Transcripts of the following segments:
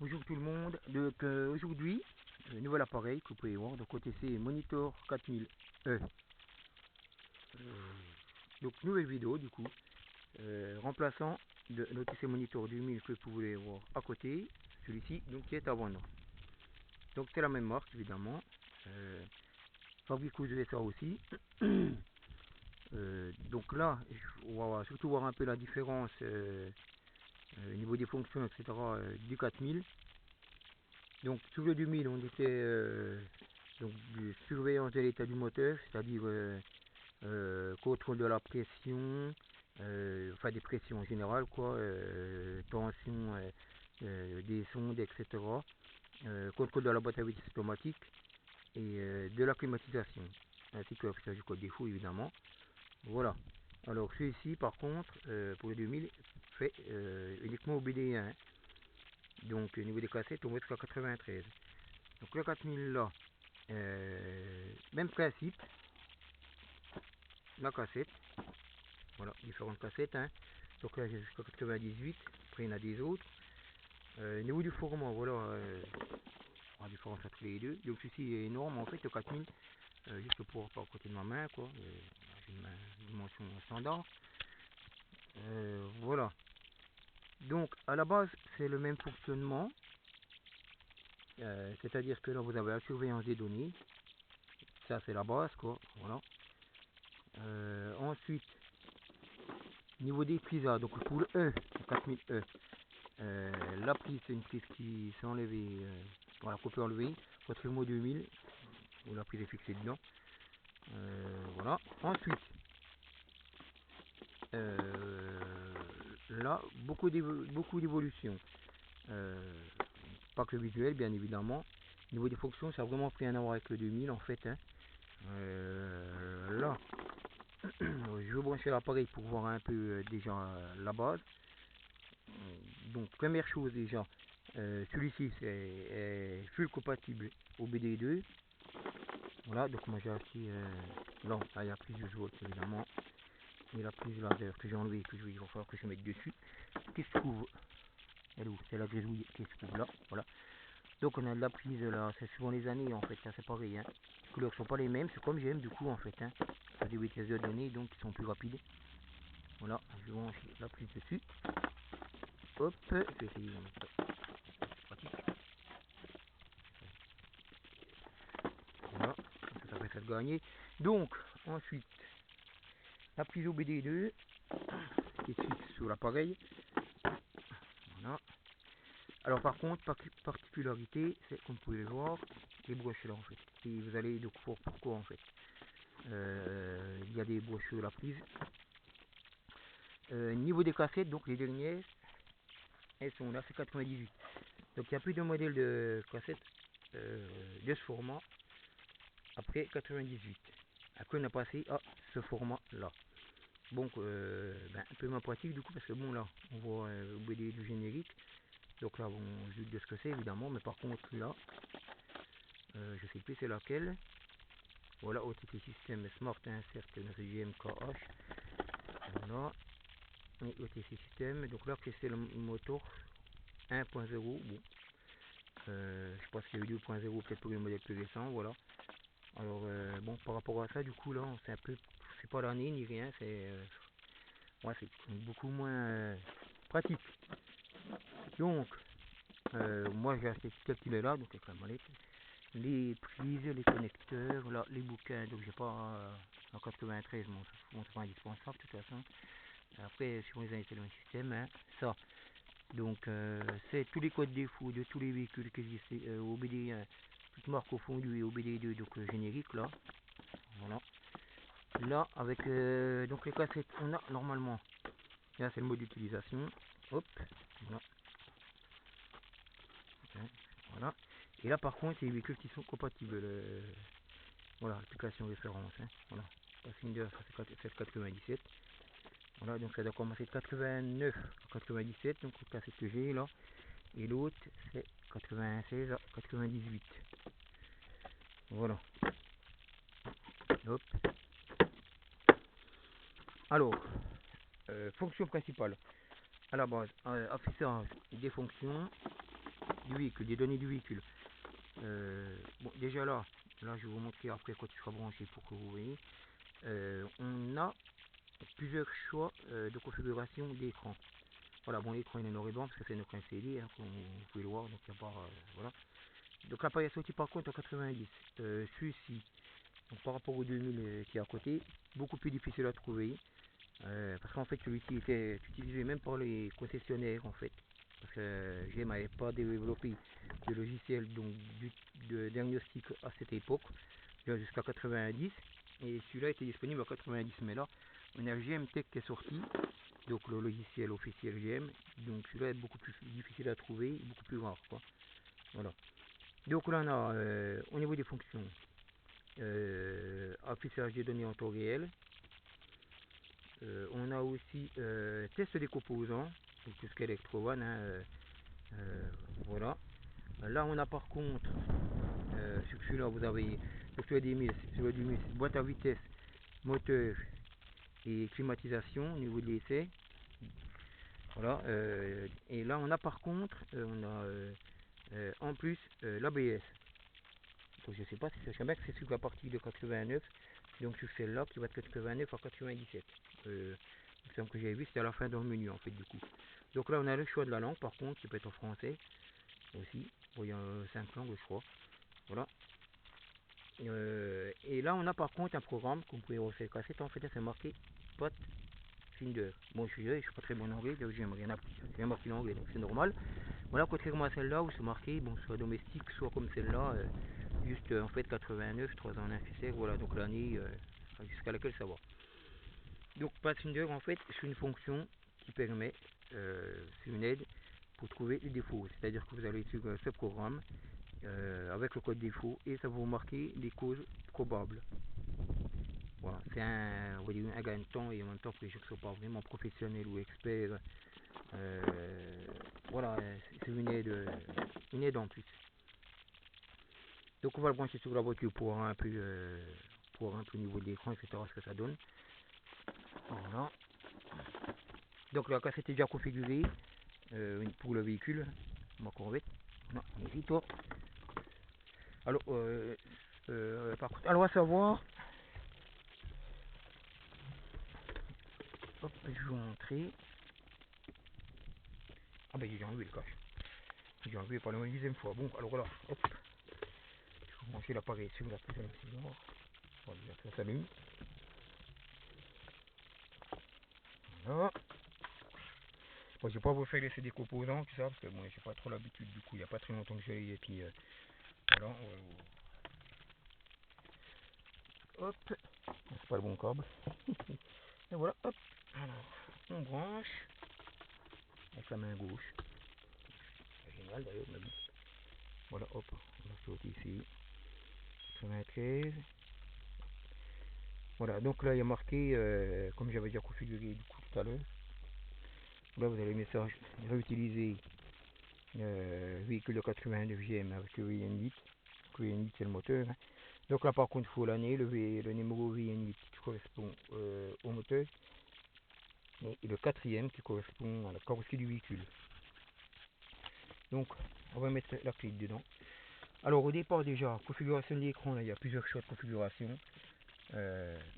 Bonjour tout le monde, donc aujourd'hui, nouvel appareil que vous pouvez voir, donc OTC Monitor 4000E. Donc nouvelle vidéo du coup, remplaçant de l'OTC Monitor 2000 que vous pouvez voir à côté, celui-ci donc qui est à vendre. Donc c'est la même marque évidemment, fabrique aux USA aussi. Donc là, on va surtout voir un peu la différence au niveau des fonctions, etc. Du 4000. Donc sur le 2000 on était donc de surveillance de l'état du moteur, c'est-à-dire contrôle de la pression, enfin des pressions en général quoi, tension des sondes, etc. Contrôle de la boîte à vitesse automatique et de la climatisation, ainsi que l'affichage du code défaut évidemment. Voilà. Alors celui-ci par contre pour le 2000 fait uniquement au BD1. Donc au niveau des cassettes on va jusqu'à 93. Donc le 4000 là, même principe, la cassette, voilà, différentes cassettes, hein. Donc là j'ai jusqu'à 98, après il y en a des autres. Au niveau du format, voilà, la différence entre les deux. Donc ceci est énorme en fait, le 4000, juste pour pas à côté de ma main, quoi. J'ai une dimension standard. Voilà. Donc à la base c'est le même fonctionnement, c'est-à-dire que là vous avez la surveillance des données, ça c'est la base quoi, voilà. Ensuite, niveau des prises, donc pour le E, le 4000E, la prise c'est une prise qui s'est enlevée, voilà, qu'on peut enlever, votre mot 2000, où la prise est fixée dedans. Voilà. Ensuite, là, beaucoup d'évolutions. Pas que le visuel, bien évidemment. Au niveau des fonctions, ça a vraiment pris un à voir avec le 2000 en fait, hein. Là, je vais brancher l'appareil pour voir un peu déjà la base. Donc première chose déjà, celui-ci c'est full compatible au BD2. Voilà, donc moi j'ai acheté là, il y a la prise de volt évidemment, et la prise laser que j'ai enlevé, que il va falloir que je mette dessus, qui se trouve, elle est où, c'est la grisouille qui se trouve là, voilà. Donc on a de la prise là, c'est souvent les années en fait, hein, c'est pareil, hein. Les couleurs sont pas les mêmes, c'est comme j'aime du coup en fait, hein. Ça des vitesses de données donc qui sont plus rapides. Voilà, je vais brancher la prise dessus. Hop, je vais essayer de mettre pratique. Voilà, ça fait ça de gagner. Donc ensuite la prise au BD2 qui est fixe sur l'appareil. Voilà. Alors par contre, particularité, c'est comme vous pouvez le voir, les broches là en fait. Et vous allez donc voir pourquoi en fait. Il y a des broches sur la prise. Niveau des cassettes, donc les dernières, elles sont là, c'est 98. Donc il n'y a plus de modèle de cassette de ce format après 98. Après on a passé à ce format là. Donc un peu moins pratique du coup parce que bon là on voit au BD du générique. Donc là on se doute de ce que c'est évidemment, mais par contre là je sais plus c'est laquelle. Voilà, OTT System Smart Insert 9ème KH. Voilà. Et OTC System, donc là c'est le moteur 1.0. Bon, je pense qu'il y a eu 2.0 peut-être pour le modèle plus récent. Voilà. Alors bon, par rapport à ça, du coup là, c'est un peu, c'est pas l'année ni rien, ouais, c'est beaucoup moins pratique. Donc, moi j'ai acheté ce qu'il est là, donc avec la molette, les prises, les connecteurs, là, les bouquins, donc j'ai pas en 93, bon, c'est pas indispensable de toute façon. Après, si vous avez le système, hein, ça. Donc, c'est tous les codes défauts de tous les véhicules qui existent au BD, toutes marques confondues et au BD2, donc générique là. Voilà. Là, avec donc les cassettes, on a normalement, là c'est le mode d'utilisation. Hop, voilà. Okay. Voilà. Et là par contre, c'est les véhicules qui sont compatibles. Voilà, application référence. Hein. Voilà. Passenger, ça c'est 97. Voilà, donc ça doit commencer de 89 à 97, donc le cassette que j'ai là. Et l'autre c'est 96 à 98. Voilà. Hop. Alors, fonction principale. À la base, affichage des fonctions. véhicule, des données du véhicule. Bon, déjà là, je vais vous montrer après quand tu seras branché pour que vous voyez. On a plusieurs choix de configuration d'écran. Voilà, bon, l'écran il est noir et blanc parce que c'est un écran CD, hein, comme vous pouvez le voir, donc il n'y a pas. Voilà. Donc l'appareil est sorti par contre en 90. Celui-ci, donc par rapport au 2000 qui est à côté, beaucoup plus difficile à trouver. Parce qu'en fait celui-ci était utilisé même par les concessionnaires en fait. Parce que GM n'avait pas développé de logiciel donc, de diagnostic à cette époque, jusqu'à 90. Et celui-là était disponible à 90. Mais là, on a GM Tech qui est sorti, donc le logiciel officiel GM. Donc celui-là est beaucoup plus difficile à trouver, beaucoup plus rare, quoi. Voilà. Donc là on a au niveau des fonctions, affichage des données en temps réel. On a aussi test des composants, donc tout ce qui est Electro One, hein, voilà. Là on a par contre sur celui-là vous avez sur le 2000 boîte à vitesse, moteur et climatisation au niveau de l'essai. Voilà. Et là on a par contre on a en plus l'ABS. Donc je sais pas si c'est bien que c'est sur la partie de 89, donc sur celle-là qui va de 89 à 97. Il me semble que j'avais vu, c'était à la fin dans le menu en fait du coup. Donc là on a le choix de la langue par contre, qui peut être en français aussi. Bon, il y a 5 langues je crois. Voilà. Et là on a par contre un programme que vous pouvez refaire cassette, en fait c'est marqué Pathfinder. Bon je suis pas très bon en anglais, j'ai marqué l'anglais donc c'est normal. Voilà, contrairement à celle-là où c'est marqué, bon, soit domestique, soit comme celle-là, juste en fait 89, 3 ans d'infisère, voilà, donc l'année jusqu'à laquelle ça va. Donc Pathfinder en fait c'est une fonction qui permet, c'est une aide pour trouver les défauts, c'est-à-dire que vous allez sur ce programme avec le code défaut et ça va vous marquer les causes probables. Voilà, c'est un gain de temps et en même temps pour les gens qui ne sont pas vraiment professionnels ou experts, voilà, c'est une aide en plus. Donc on va le brancher sur la voiture pour voir un peu, au niveau de l'écran, etc. ce que ça donne. Voilà. Donc la cassette est déjà configurée pour le véhicule. On va corvette. Non, vas-y toi. Alors, par contre, alors à savoir, hop, je vais vous montrer. Ah ben j'ai enlevé le cache. J'ai enlevé par la deuxième fois. Bon, alors là, hop, je vais brancher l'appareil sur la putain de silence. Bon, déjà ça s'allume. Voilà. Bon, je vais pas vous faire laisser des composants, tout ça, parce que bon, j'ai pas trop l'habitude, du coup, il n'y a pas très longtemps que j'ai eu, et puis voilà. Hop, c'est pas le bon câble. Et voilà, hop. Alors, on branche avec la main gauche. C'est génial d'ailleurs, mais bon. Voilà, hop, on va sauter ici. 93. Voilà, donc là il y a marqué, comme j'avais déjà configuré du coup tout à l'heure. Là vous avez le message réutiliser véhicule de 89 GM avec le VN8. Le VN8 c'est le moteur. Hein. Donc là par contre il faut l'année, le numéro VN8 qui correspond au moteur. Et le quatrième qui correspond à la carrosserie du véhicule. Donc on va mettre la clé dedans. Alors au départ déjà, configuration de l'écran, il y a plusieurs choix de configuration.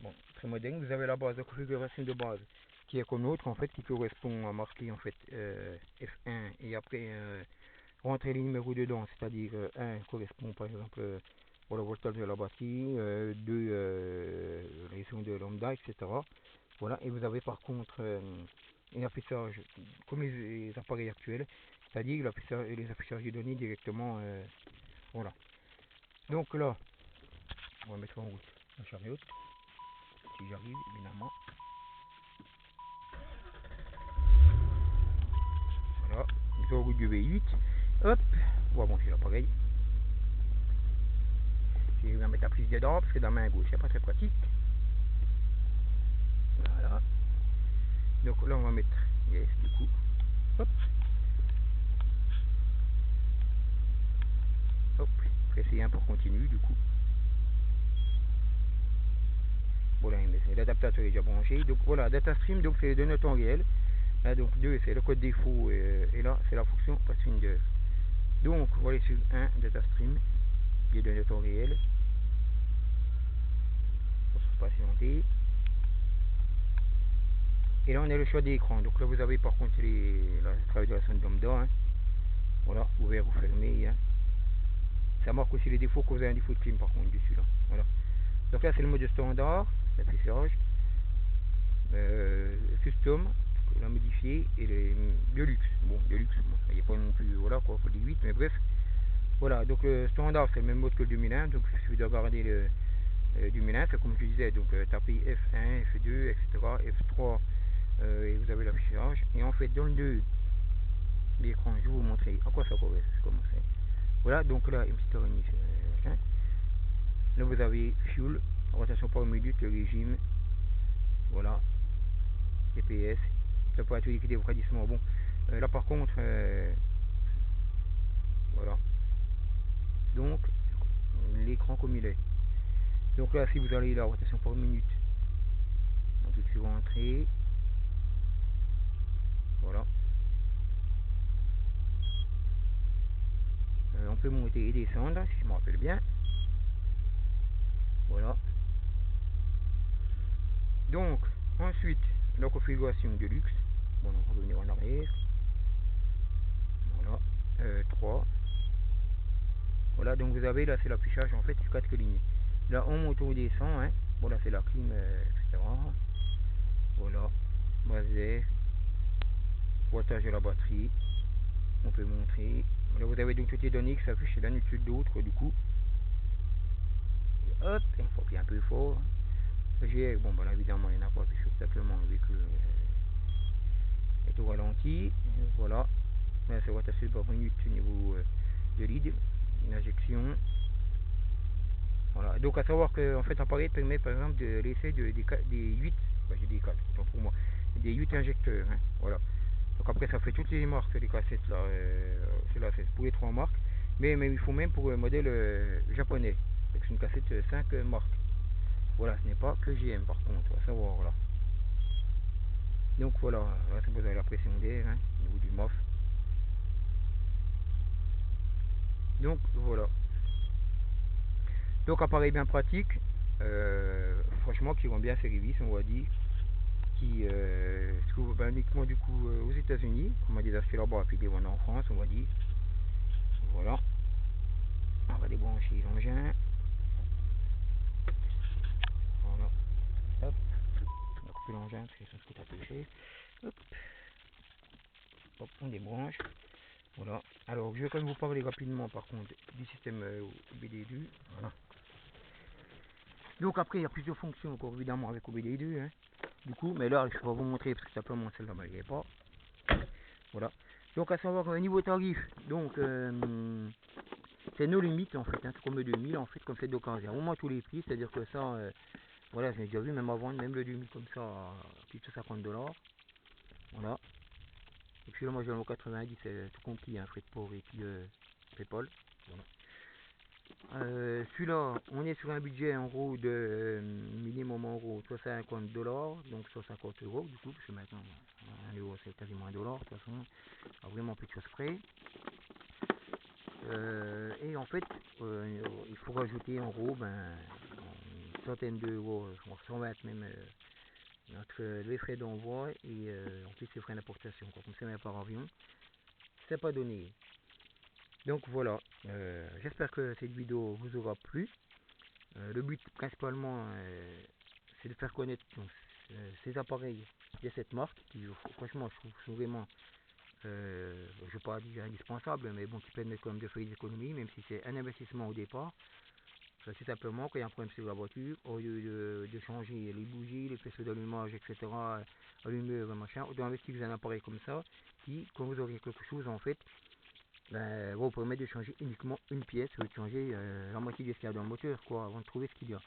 Bon, très moderne. Vous avez la base de configuration de base qui est comme l'autre en fait, qui correspond à marquer en fait F1 et après rentrer les numéros dedans, c'est-à-dire 1 correspond par exemple pour le voltage de la batterie, 2 les sons de lambda, etc. Voilà, et vous avez par contre un affichage comme les appareils actuels, c'est-à-dire les affichages de données directement. Voilà. Donc là, on va mettre en route la chariote, si j'arrive évidemment. Voilà, sur route du V8. Hop, on va brancher l'appareil. Je vais mettre la prise dedans parce que dans la main gauche c'est pas très pratique. Voilà. Donc là on va mettre yes du coup. Hop. Hop. Presser 1 pour continuer du coup. Voilà, l'adaptateur est déjà branché. Donc voilà, data stream, donc c'est les données en temps réel. Là donc 2 c'est le code défaut et là c'est la fonction Pathfinder. Donc on va aller sur un DataStream, qui est de temps réel. On va patienter. Et là on a le choix d'écran. Donc là vous avez par contre la traduction de lambda. Hein. Voilà, ouvert ou fermé. Hein. Ça marque aussi les défauts que vous avez un défaut de clim par contre dessus là. Voilà. Donc là c'est le mode standard, l'affichage. Custom, la modifier, et les Deluxe. Bon, Deluxe, bon, il n'y a pas non plus, voilà quoi, faut des 8, mais bref. Voilà, donc le standard c'est le même mode que le 2001, donc il suffit de regarder le 2001, c'est comme je disais, donc tapez F1, F2, etc., F3, et vous avez l'affichage. Et en fait, dans le 2, l'écran, je vais vous montrer à quoi ça commence. Voilà, donc là, une petite araignée, là vous avez Fuel, rotation par minute, le régime, voilà, GPS, ça peut être liquidé refroidissement. Bon, là par contre, voilà, donc l'écran comme il est. Donc là, si vous allez la rotation par minute, on clique sur entrée, voilà. On peut monter et descendre, si je me rappelle bien. Voilà. Donc, ensuite, la configuration de luxe. Bon, on va revenir en arrière. Voilà. 3. Voilà, donc vous avez là, c'est l'affichage en fait sur 4 lignes. Là, on monte ou descend. Hein. Voilà, c'est la clim, etc. Voilà. Base d'air. Wattage de la batterie. On peut montrer. Là, vous avez donc toutes les données qui s'affichent l'un au-dessus de l'autre, du coup. Hop, il faut qu'il y ait un peu fort. J'ai, bon, ben là, évidemment, il n'y en a pas, puisque simplement avec est au ralenti. Voilà. Là, c'est rotation par minute au niveau de lead. Une injection. Voilà. Donc, à savoir que, en fait, l'appareil permet, par exemple, de laisser des 8, ben, j'ai des 4, autant pour moi, des 8 injecteurs. Hein. Voilà. Donc, après, ça fait toutes les marques, les cassettes, là. C'est pour les 3 marques. Mais il faut même pour le modèle japonais. C'est une cassette 5 marques. Voilà, ce n'est pas que GM par contre, à savoir là. Donc voilà, là c'est vous avez la pression d'air, hein, au niveau du MOF. Donc voilà. Donc appareil bien pratique, franchement qui rend bien service on va dire, qui se trouve uniquement du coup aux États-Unis, on m'a déjà acheté là-bas et puis des ventes en France on va dire. Voilà. On va débrancher l'engin. Voilà. Hop. On va couper l'engin parce que ça coûte un peu cher. Hop. Hop, on débranche. Voilà. Alors, je vais quand même vous parler rapidement, par contre, du système OBD2. Voilà. Donc après, il y a plusieurs fonctions, encore évidemment, avec OBD2. Hein. Du coup, mais là, je vais vous montrer, parce que simplement, celle-là, je ne l'ai pas. Voilà. Donc, à savoir, niveau tarif, donc, c'est nos limites, en fait. Hein, c'est comme le 2000, en fait, comme c'est d'occasion. On monte tous les prix, c'est-à-dire que ça, voilà, j'ai déjà vu, même avant, même le 2000 comme ça, à plus de 50 $. Voilà. Et puis là, moi, j'ai le 90, c'est tout compris, hein, frais de port et puis PayPal. Voilà. Celui-là, on est sur un budget en gros de minimum en gros soit 50 $, donc soit 50 € du coup, parce que maintenant 1 euro c'est quasiment 1 $, de toute façon, à vraiment peu de choses près. Et en fait, il faut rajouter en gros une centaine d'euros, 120 même, entre les frais d'envoi et en plus les frais d'importation. Comme c'est même par avion, c'est pas donné. Donc voilà, j'espère que cette vidéo vous aura plu. Le but principalement c'est de faire connaître donc, ces appareils de cette marque qui franchement je trouve sont vraiment je ne vais pas dire indispensable mais bon qui permettent quand même de faire des économies même si c'est un investissement au départ. C'est simplement qu'il y a un problème sur la voiture, au lieu de changer les bougies, les faisceaux d'allumage, etc., allumeurs, machin, on doit investir dans un appareil comme ça qui, quand vous aurez quelque chose en fait, va vous permettre de changer uniquement une pièce, ou de changer la moitié de ce qu'il y a dans le moteur, quoi, avant de trouver ce qu'il y a.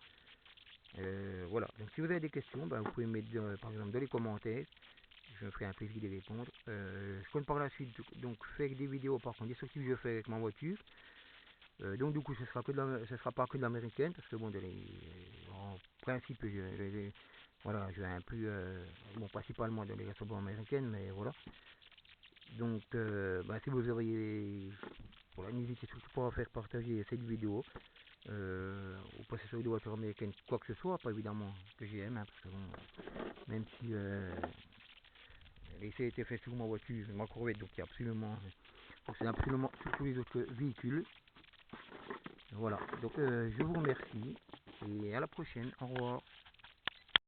Voilà, donc si vous avez des questions, vous pouvez mettre par exemple dans les commentaires, je me ferai un plaisir de répondre. Je compte par la suite donc faire des vidéos par contre, des sorties que je fais avec ma voiture. Donc du coup ce sera pas que de l'américaine parce que bon en principe voilà je vais un peu bon principalement dans les restaurants américaines mais voilà donc si vous auriez Voilà, n'hésitez surtout pas à faire partager cette vidéo. Ou passer sur une voiture américaine, quoi que ce soit, pas évidemment que j'aime, hein, parce que bon, même si l'essai a été fait sur ma voiture, ma Corvette, donc il y a absolument, donc c'est absolument sur tous les autres véhicules. Voilà, donc je vous remercie et à la prochaine, au revoir.